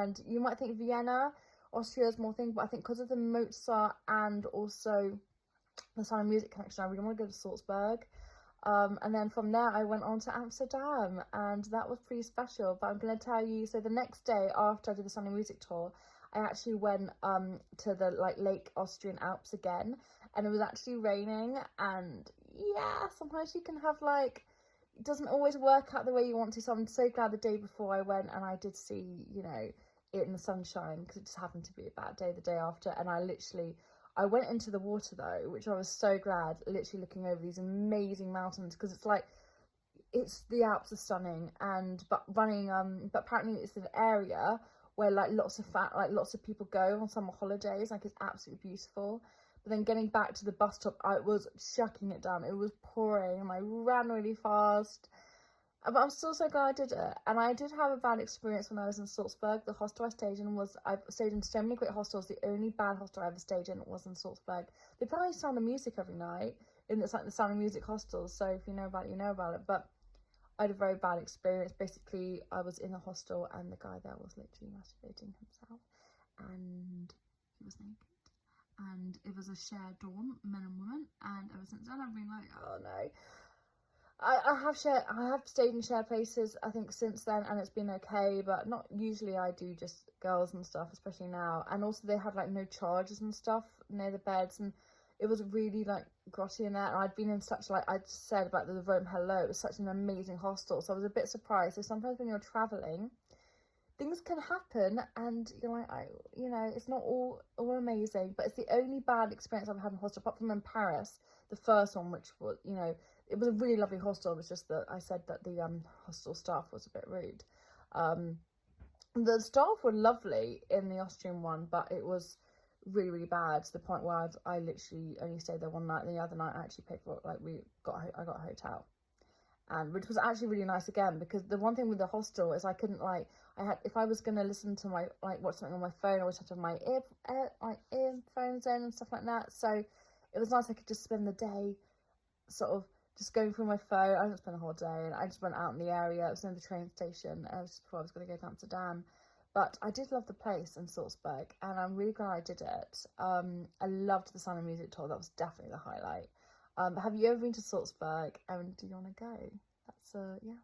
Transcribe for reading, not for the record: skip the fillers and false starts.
And you might think Vienna, Austria is more thing, but I think because of the Mozart and also the Sound of Music connection, I really want to go to Salzburg. And then from there I went on to Amsterdam, and that was pretty special. But I'm going to tell you, so the next day after I did the Sound of Music tour, I actually went to the Lake Austrian Alps again, and it was actually raining. And yeah, sometimes you can have it doesn't always work out the way you want to. So I'm so glad the day before I went and I did see, you know, it in the sunshine, because it just happened to be a bad day the day after. And I went into the water though, which I was so glad, literally looking over these amazing mountains, because it's the Alps are stunning. And but apparently it's an area where lots of people go on summer holidays. It's absolutely beautiful. But then getting back to the bus stop, I was shucking it down. It was pouring and I ran really fast. But I'm still so glad I did it. And I did have a bad experience when I was in Salzburg. The hostel I stayed in I've stayed in so many great hostels. The only bad hostel I ever stayed in was in Salzburg. They play Sound of Music every night, and it's the Sound of Music hostels. So if you know about it, you know about it. But I had a very bad experience. Basically, I was in a hostel and the guy there was literally masturbating himself, and he was naked. And it was a shared dorm, men and women. And ever since then, I've been like, oh no. I have stayed in shared places, I think, since then, and it's been okay, but not usually. I do just girls and stuff, especially now. And also they had no charges and stuff near the beds, and it was really grotty in there. And I'd been in such I just said about the Rome Hello, it was such an amazing hostel, so I was a bit surprised. So sometimes when you're traveling, things can happen, and you're like, you know, it's not all amazing. But it's the only bad experience I've had in hostel, apart from in Paris, the first one, which was, you know, it was a really lovely hostel. It was just that I said that the hostel staff was a bit rude. The staff were lovely in the Austrian one, but it was really, really bad, to the point where I literally only stayed there one night, and the other night I actually paid for it. I got a hotel, and which was actually really nice again, because the one thing with the hostel is I couldn't if I was gonna listen to my watch something on my phone, I always had to have my earphones in and stuff like that. So it was nice I could just spend the day sort of just going through my phone. I didn't spend the whole day, and I just went out in the area. It was near the train station, and it was just before I was going to go to Amsterdam. But I did love the place in Salzburg, and I'm really glad I did it. I loved the Sound of Music tour. That was definitely the highlight. Have you ever been to Salzburg, and do you want to go? That's yeah.